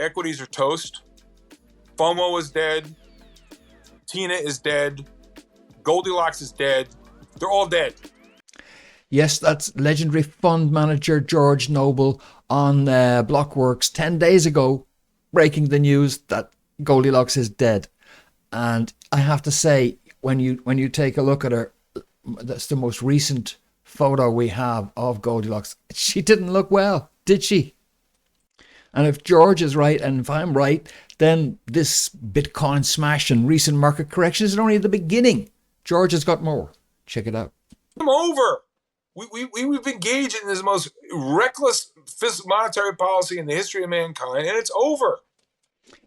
Equities are toast. FOMO is dead. Tina is dead. Goldilocks is dead. They're all dead. Yes, that's legendary fund manager George Noble on Blockworks 10 days ago, breaking the news that Goldilocks is dead. And I have to say, when you take a look at her, that's the most recent photo we have of Goldilocks. She didn't look well, did she? And if George is right, and if I'm right, then this Bitcoin smash and recent market correction is only the beginning. George has got more. Check it out. I'm over. We've engaged in this most reckless monetary policy in the history of mankind, and it's over.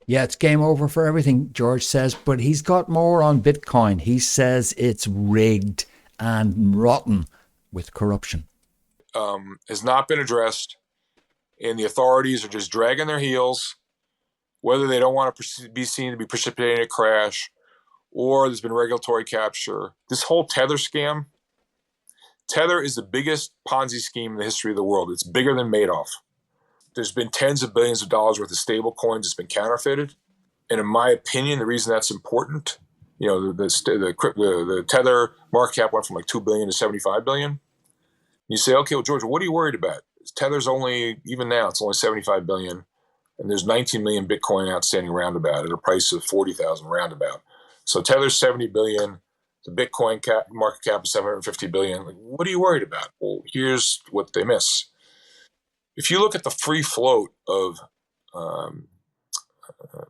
Yeah, it's game over for everything, George says, but he's got more on Bitcoin. He says it's rigged and rotten with corruption. Has not been addressed, and the authorities are just dragging their heels, whether they don't want to be seen to be precipitating a crash, or there's been regulatory capture. This whole Tether scam, Tether is the biggest Ponzi scheme in the history of the world. It's bigger than Madoff. There's been tens of billions of dollars worth of stable coins that's been counterfeited. And in my opinion, the reason that's important, the Tether market cap went from like 2 billion to 75 billion. You say, okay, well, George, what are you worried about? Tether's only, even now, it's only 75 billion. And there's 19 million Bitcoin outstanding roundabout at a price of 40,000 roundabout. So Tether's 70 billion. The Bitcoin market cap is 750 billion. Like, what are you worried about? Well, here's what they miss. If you look at the free float of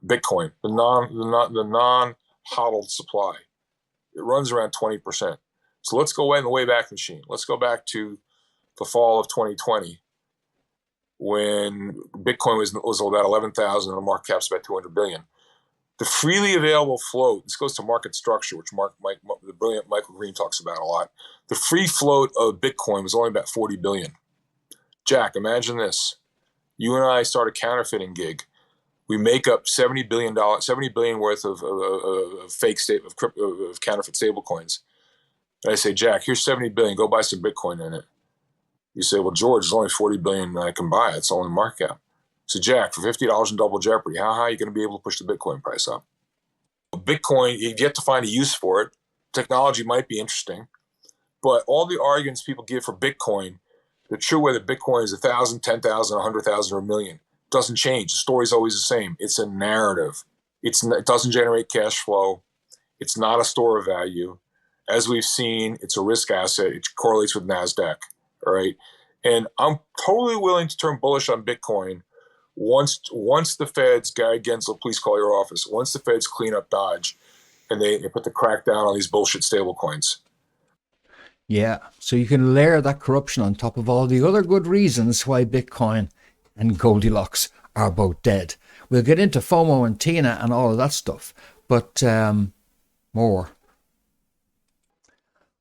Bitcoin, the non-hodled supply, it runs around 20%. So let's go in the Wayback Machine. Let's go back to the fall of 2020 when Bitcoin was about 11,000 and the market cap's about 200 billion. The freely available float, this goes to market structure, which the brilliant Michael Green talks about a lot. The free float of Bitcoin was only about 40 billion. Jack, imagine this. You and I start a counterfeiting gig. We make up $70 billion worth of fake of counterfeit stable coins. And I say, Jack, here's 70 billion. Go buy some Bitcoin in it. You say, well, George, there's only 40 billion I can buy. It's only market cap. So, Jack, for $50 in double jeopardy, how high are you going to be able to push the Bitcoin price up? Bitcoin, you've yet to find a use for it. Technology might be interesting. But all the arguments people give for Bitcoin, the true whether Bitcoin is 1,000, 10,000, 100,000, or a million, doesn't change. The story's always the same. It's a narrative. It doesn't generate cash flow. It's not a store of value. As we've seen, it's a risk asset. It correlates with NASDAQ. All right. And I'm totally willing to turn bullish on Bitcoin once the feds, Guy Gensler, please call your office, once the feds clean up Dodge and they put the crackdown on these bullshit stable coins. Yeah, so you can layer that corruption on top of all the other good reasons why Bitcoin and Goldilocks are both dead. We'll get into FOMO and Tina and all of that stuff, but more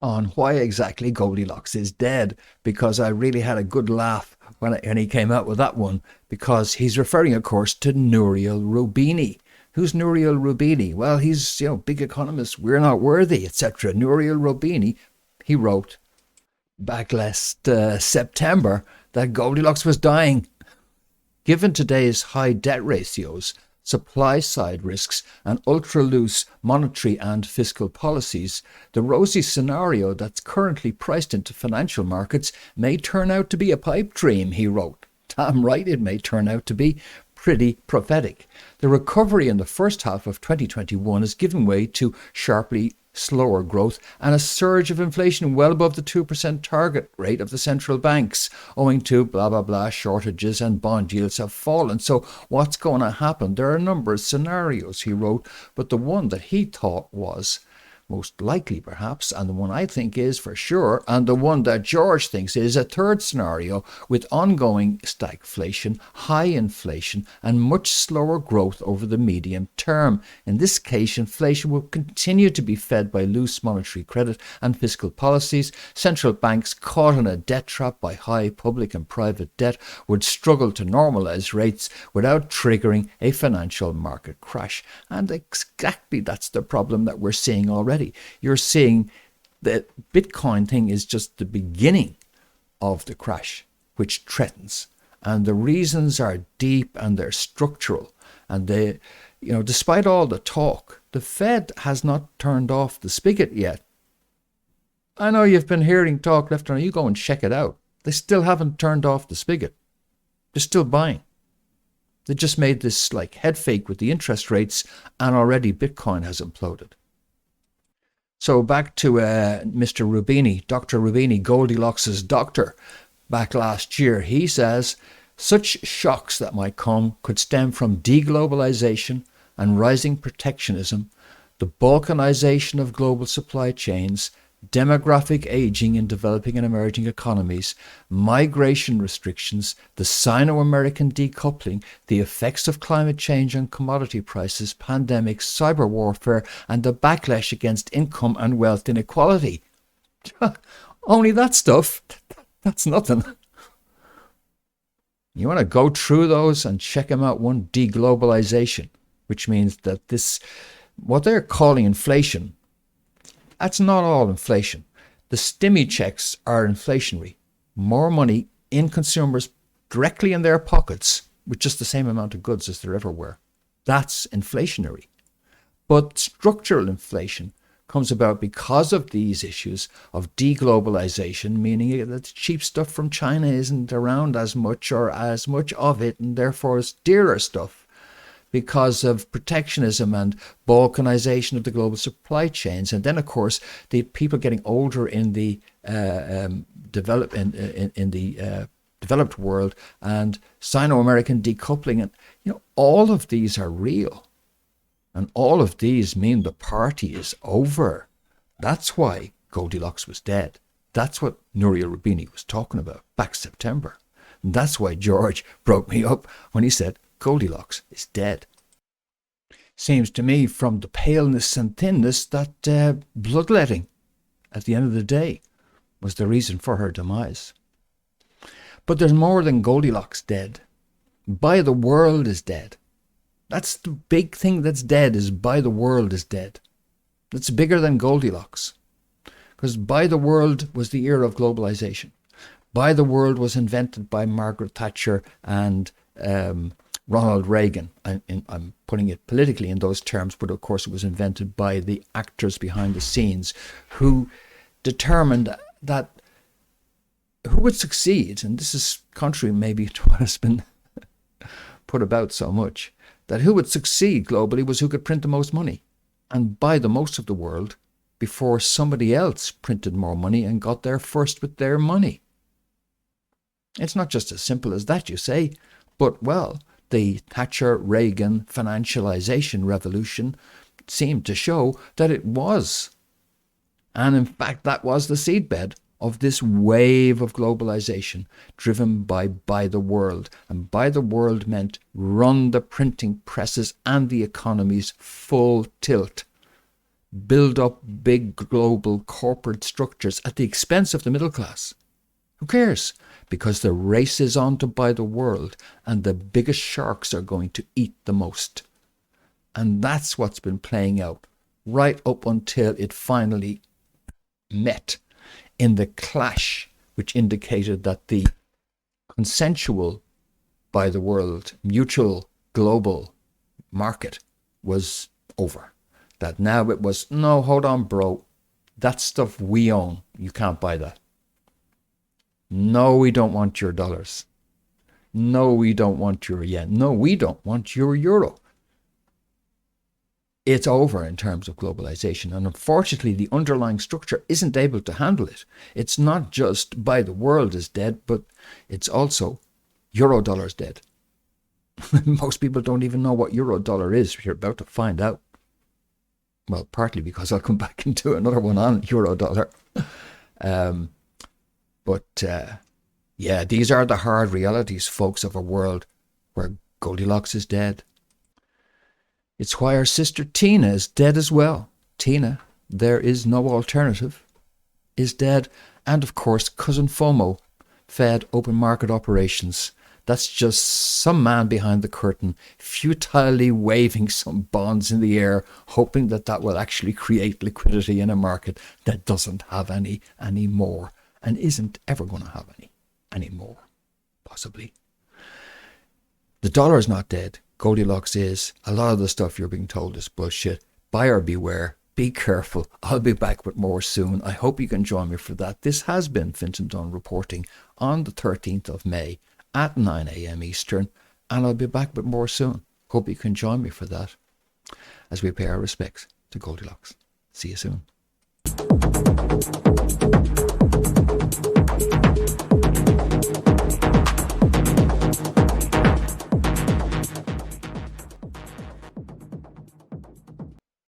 on why exactly Goldilocks is dead, because I really had a good laugh when he came out with that one, because he's referring, of course, to Nouriel Roubini. Who's Nouriel Roubini? Well, he's, big economist, we're not worthy, etc. Nouriel Roubini, he wrote back last September that Goldilocks was dying. Given today's high debt ratios, supply-side risks, and ultra-loose monetary and fiscal policies, the rosy scenario that's currently priced into financial markets may turn out to be a pipe dream, he wrote. Damn right it may turn out to be. Pretty prophetic. The recovery in the first half of 2021 is giving way to sharply slower growth and a surge of inflation well above the 2% target rate of the central banks, owing to blah, blah, blah, shortages and bond yields have fallen. So what's going to happen? There are a number of scenarios, he wrote, but the one that he thought was most likely perhaps, and the one I think is for sure, and the one that George thinks is a third scenario with ongoing stagflation, high inflation, and much slower growth over the medium term. In this case, inflation will continue to be fed by loose monetary credit and fiscal policies. Central banks caught in a debt trap by high public and private debt would struggle to normalize rates without triggering a financial market crash. And exactly that's the problem that we're seeing already. You're seeing that Bitcoin thing is just the beginning of the crash, which threatens. And the reasons are deep and they're structural. And they, despite all the talk, the Fed has not turned off the spigot yet. I know you've been hearing talk left and right. You go and check it out. They still haven't turned off the spigot. They're still buying. They just made this like head fake with the interest rates, and already Bitcoin has imploded. So back to Mr. Roubini, Dr. Roubini, Goldilocks' doctor, back last year. He says such shocks that might come could stem from deglobalization and rising protectionism, the balkanization of global supply chains, demographic aging in developing and emerging economies, migration restrictions, the Sino-American decoupling, the effects of climate change on commodity prices, pandemics, cyber warfare, and the backlash against income and wealth inequality. Only that stuff, that's nothing. You want to go through those and check them out. One, deglobalization, which means that this, what they're calling inflation, that's not all inflation. The stimmy checks are inflationary. More money in consumers directly in their pockets with just the same amount of goods as there ever were. That's inflationary. But structural inflation comes about because of these issues of deglobalization, meaning that cheap stuff from China isn't around as much or as much of it, and therefore it's dearer stuff, because of protectionism and balkanization of the global supply chains. And then, of course, the people getting older in the developed world, and Sino-American decoupling. And, all of these are real. And all of these mean the party is over. That's why Goldilocks was dead. That's what Nouriel Roubini was talking about back September. And that's why George broke me up when he said Goldilocks is dead. Seems to me from the paleness and thinness that bloodletting at the end of the day was the reason for her demise. But there's more than Goldilocks dead. By the world is dead. That's the big thing that's dead, is by the world is dead. That's bigger than Goldilocks. Because by the world was the era of globalization. By the world was invented by Margaret Thatcher and Ronald Reagan. I'm putting it politically in those terms, but of course it was invented by the actors behind the scenes who determined that who would succeed, and this is contrary maybe to what has been put about so much, that who would succeed globally was who could print the most money and buy the most of the world before somebody else printed more money and got there first with their money. It's not just as simple as that, you say, but, well, the Thatcher-Reagan financialization revolution seemed to show that it was. And in fact, that was the seedbed of this wave of globalization driven by the world. And by the world meant run the printing presses and the economies full tilt. Build up big global corporate structures at the expense of the middle class. Who cares? Because the race is on to buy the world, and the biggest sharks are going to eat the most. And that's what's been playing out right up until it finally met in the clash, which indicated that the consensual by the world, mutual global market was over. That now it was, no, hold on, bro. That stuff we own. You can't buy that. No, we don't want your dollars. No, we don't want your yen. No, we don't want your euro. It's over in terms of globalization. And unfortunately, the underlying structure isn't able to handle it. It's not just by the world is dead, but it's also euro dollar is dead. Most people don't even know what euro dollar is. You're about to find out. Well, partly because I'll come back and do another one on euro dollar. Yeah, these are the hard realities, folks, of a world where Goldilocks is dead. It's why our sister Tina is dead as well. Tina, there is no alternative, is dead. And of course, Cousin FOMO, Fed open market operations. That's just some man behind the curtain, futilely waving some bonds in the air, hoping that that will actually create liquidity in a market that doesn't have any more and isn't ever going to have any more, possibly. The dollar's not dead. Goldilocks is. A lot of the stuff you're being told is bullshit. Buyer beware. Be careful. I'll be back with more soon. I hope you can join me for that. This has been Vincent Dunn reporting on the 13th of May at 9 a.m. Eastern, and I'll be back with more soon. Hope you can join me for that as we pay our respects to Goldilocks. See you soon.